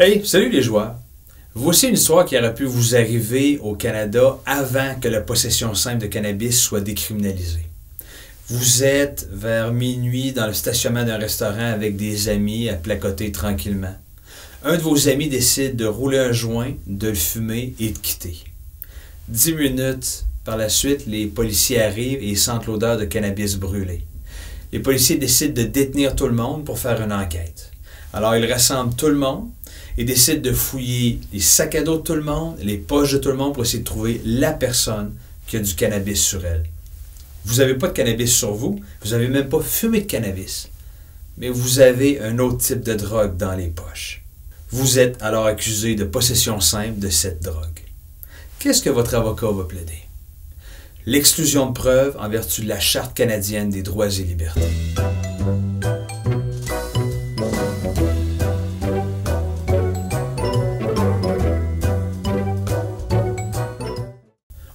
Hey, salut les joueurs! Voici une histoire qui aurait pu vous arriver au Canada avant que la possession simple de cannabis soit décriminalisée. Vous êtes vers minuit dans le stationnement d'un restaurant avec des amis à placoter tranquillement. Un de vos amis décide de rouler un joint, de le fumer et de quitter. 10 minutes par la suite, les policiers arrivent et sentent l'odeur de cannabis brûlé. Les policiers décident de détenir tout le monde pour faire une enquête. Alors ils rassemblent tout le monde et décident de fouiller les sacs à dos de tout le monde, les poches de tout le monde pour essayer de trouver la personne qui a du cannabis sur elle. Vous n'avez pas de cannabis sur vous, vous n'avez même pas fumé de cannabis, mais vous avez un autre type de drogue dans les poches. Vous êtes alors accusé de possession simple de cette drogue. Qu'est-ce que votre avocat va plaider? L'exclusion de preuves en vertu de la Charte canadienne des droits et libertés.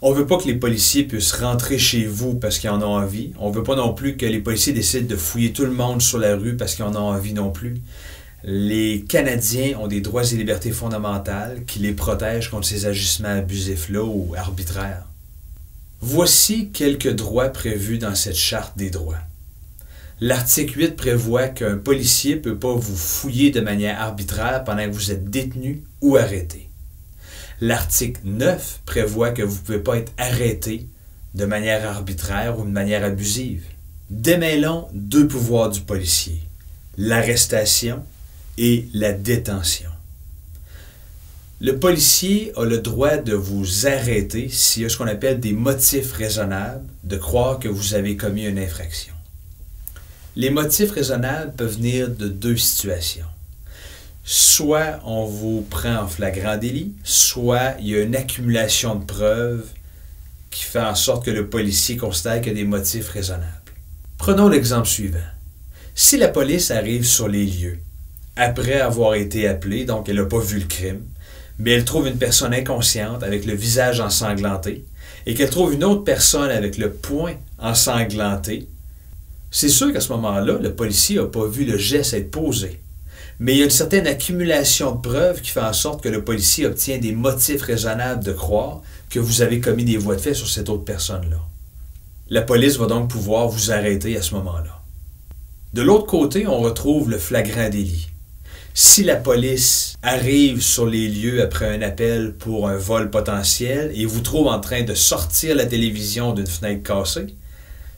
On ne veut pas que les policiers puissent rentrer chez vous parce qu'ils en ont envie. On ne veut pas non plus que les policiers décident de fouiller tout le monde sur la rue parce qu'ils en ont envie non plus. Les Canadiens ont des droits et libertés fondamentales qui les protègent contre ces agissements abusifs-là ou arbitraires. Voici quelques droits prévus dans cette Charte des droits. L'article 8 prévoit qu'un policier ne peut pas vous fouiller de manière arbitraire pendant que vous êtes détenu ou arrêté. L'article 9 prévoit que vous ne pouvez pas être arrêté de manière arbitraire ou de manière abusive. Démêlons deux pouvoirs du policier, l'arrestation et la détention. Le policier a le droit de vous arrêter s'il y a ce qu'on appelle des motifs raisonnables de croire que vous avez commis une infraction. Les motifs raisonnables peuvent venir de deux situations. Soit on vous prend en flagrant délit, soit il y a une accumulation de preuves qui fait en sorte que le policier considère qu'il y a des motifs raisonnables. Prenons l'exemple suivant. Si la police arrive sur les lieux, après avoir été appelée, donc elle n'a pas vu le crime, mais elle trouve une personne inconsciente avec le visage ensanglanté, et qu'elle trouve une autre personne avec le poing ensanglanté, c'est sûr qu'à ce moment-là, le policier n'a pas vu le geste être posé. Mais il y a une certaine accumulation de preuves qui fait en sorte que le policier obtient des motifs raisonnables de croire que vous avez commis des voies de fait sur cette autre personne-là. La police va donc pouvoir vous arrêter à ce moment-là. De l'autre côté, on retrouve le flagrant délit. Si la police arrive sur les lieux après un appel pour un vol potentiel et vous trouve en train de sortir la télévision d'une fenêtre cassée,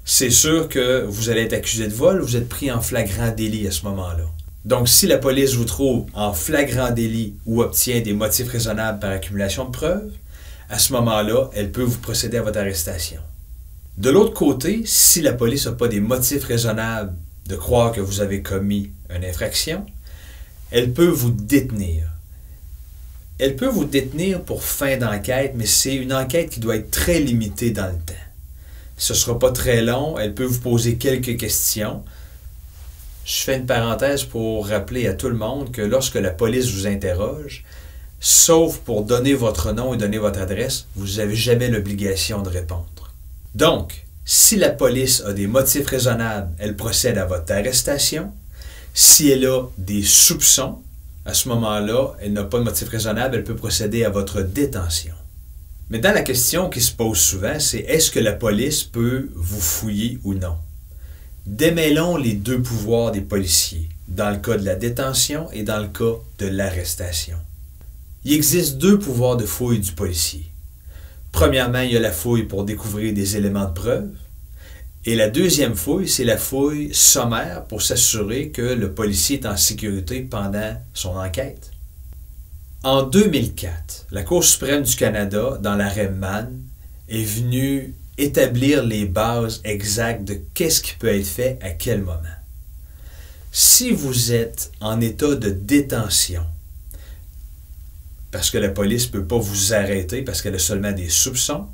c'est sûr que vous allez être accusé de vol, vous êtes pris en flagrant délit à ce moment-là. Donc, si la police vous trouve en flagrant délit ou obtient des motifs raisonnables par accumulation de preuves, à ce moment-là, elle peut vous procéder à votre arrestation. De l'autre côté, si la police n'a pas des motifs raisonnables de croire que vous avez commis une infraction, elle peut vous détenir. Elle peut vous détenir pour fin d'enquête, mais c'est une enquête qui doit être très limitée dans le temps. Ce ne sera pas très long, elle peut vous poser quelques questions. Je fais une parenthèse pour rappeler à tout le monde que lorsque la police vous interroge, sauf pour donner votre nom et donner votre adresse, vous n'avez jamais l'obligation de répondre. Donc, si la police a des motifs raisonnables, elle procède à votre arrestation. Si elle a des soupçons, à ce moment-là, elle n'a pas de motif raisonnable, elle peut procéder à votre détention. Maintenant, la question qui se pose souvent, c'est est-ce que la police peut vous fouiller ou non? Démêlons les deux pouvoirs des policiers, dans le cas de la détention et dans le cas de l'arrestation. Il existe deux pouvoirs de fouille du policier. Premièrement, il y a la fouille pour découvrir des éléments de preuve. Et la deuxième fouille, c'est la fouille sommaire pour s'assurer que le policier est en sécurité pendant son enquête. En 2004, la Cour suprême du Canada, dans l'arrêt Mann, est venue établir les bases exactes de qu'est-ce qui peut être fait à quel moment. Si vous êtes en état de détention, parce que la police ne peut pas vous arrêter parce qu'elle a seulement des soupçons,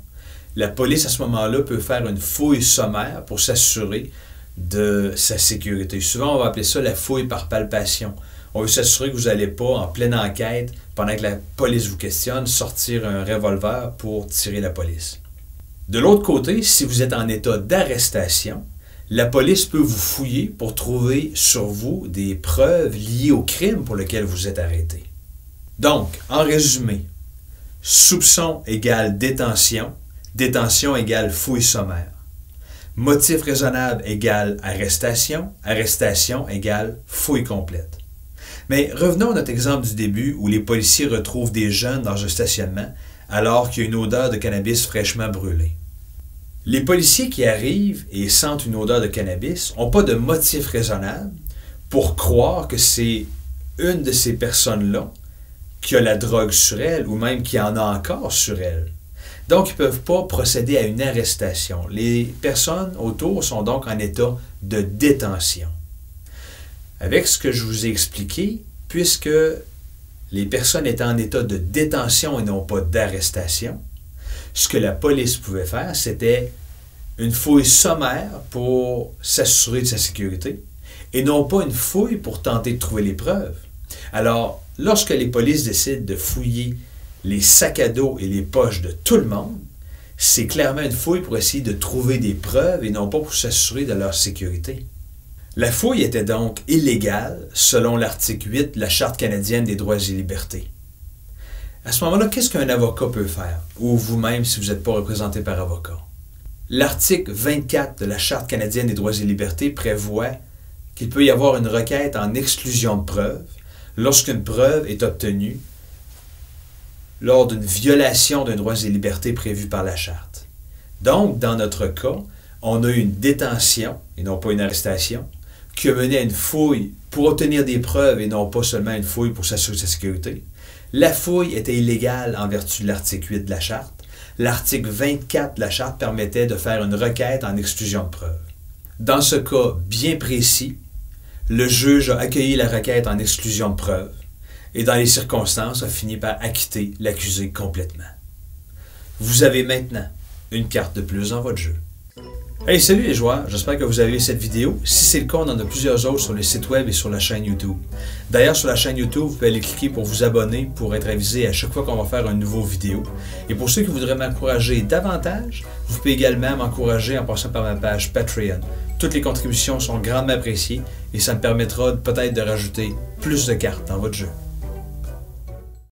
la police à ce moment-là peut faire une fouille sommaire pour s'assurer de sa sécurité. Souvent, on va appeler ça la fouille par palpation. On veut s'assurer que vous n'allez pas, en pleine enquête, pendant que la police vous questionne, sortir un revolver pour tirer la police. De l'autre côté, si vous êtes en état d'arrestation, la police peut vous fouiller pour trouver sur vous des preuves liées au crime pour lequel vous êtes arrêté. Donc, en résumé, soupçon égale détention, détention égale fouille sommaire. Motif raisonnable égale arrestation, arrestation égale fouille complète. Mais revenons à notre exemple du début où les policiers retrouvent des jeunes dans un stationnement alors qu'il y a une odeur de cannabis fraîchement brûlé. Les policiers qui arrivent et sentent une odeur de cannabis n'ont pas de motif raisonnable pour croire que c'est une de ces personnes-là qui a la drogue sur elle ou même qui en a encore sur elle. Donc, ils ne peuvent pas procéder à une arrestation. Les personnes autour sont donc en état de détention. Avec ce que je vous ai expliqué, puisque les personnes étaient en état de détention et non pas d'arrestation, ce que la police pouvait faire, c'était une fouille sommaire pour s'assurer de sa sécurité et non pas une fouille pour tenter de trouver les preuves. Alors, lorsque les polices décident de fouiller les sacs à dos et les poches de tout le monde, c'est clairement une fouille pour essayer de trouver des preuves et non pas pour s'assurer de leur sécurité. La fouille était donc illégale selon l'article 8 de la Charte canadienne des droits et libertés. À ce moment-là, qu'est-ce qu'un avocat peut faire, ou vous-même si vous n'êtes pas représenté par avocat? L'article 24 de la Charte canadienne des droits et libertés prévoit qu'il peut y avoir une requête en exclusion de preuve lorsqu'une preuve est obtenue lors d'une violation d'un droit et libertés prévu par la Charte. Donc, dans notre cas, on a eu une détention, et non pas une arrestation, qui a mené à une fouille pour obtenir des preuves et non pas seulement une fouille pour s'assurer de sa sécurité. La fouille était illégale en vertu de l'article 8 de la Charte. L'article 24 de la Charte permettait de faire une requête en exclusion de preuve. Dans ce cas bien précis, le juge a accueilli la requête en exclusion de preuve et dans les circonstances a fini par acquitter l'accusé complètement. Vous avez maintenant une carte de plus dans votre jeu. Hey, salut les joueurs, j'espère que vous avez aimé cette vidéo. Si c'est le cas, on en a plusieurs autres sur le site web et sur la chaîne YouTube. D'ailleurs, sur la chaîne YouTube, vous pouvez aller cliquer pour vous abonner pour être avisé à chaque fois qu'on va faire une nouvelle vidéo. Et pour ceux qui voudraient m'encourager davantage, vous pouvez également m'encourager en passant par ma page Patreon. Toutes les contributions sont grandement appréciées et ça me permettra peut-être de rajouter plus de cartes dans votre jeu.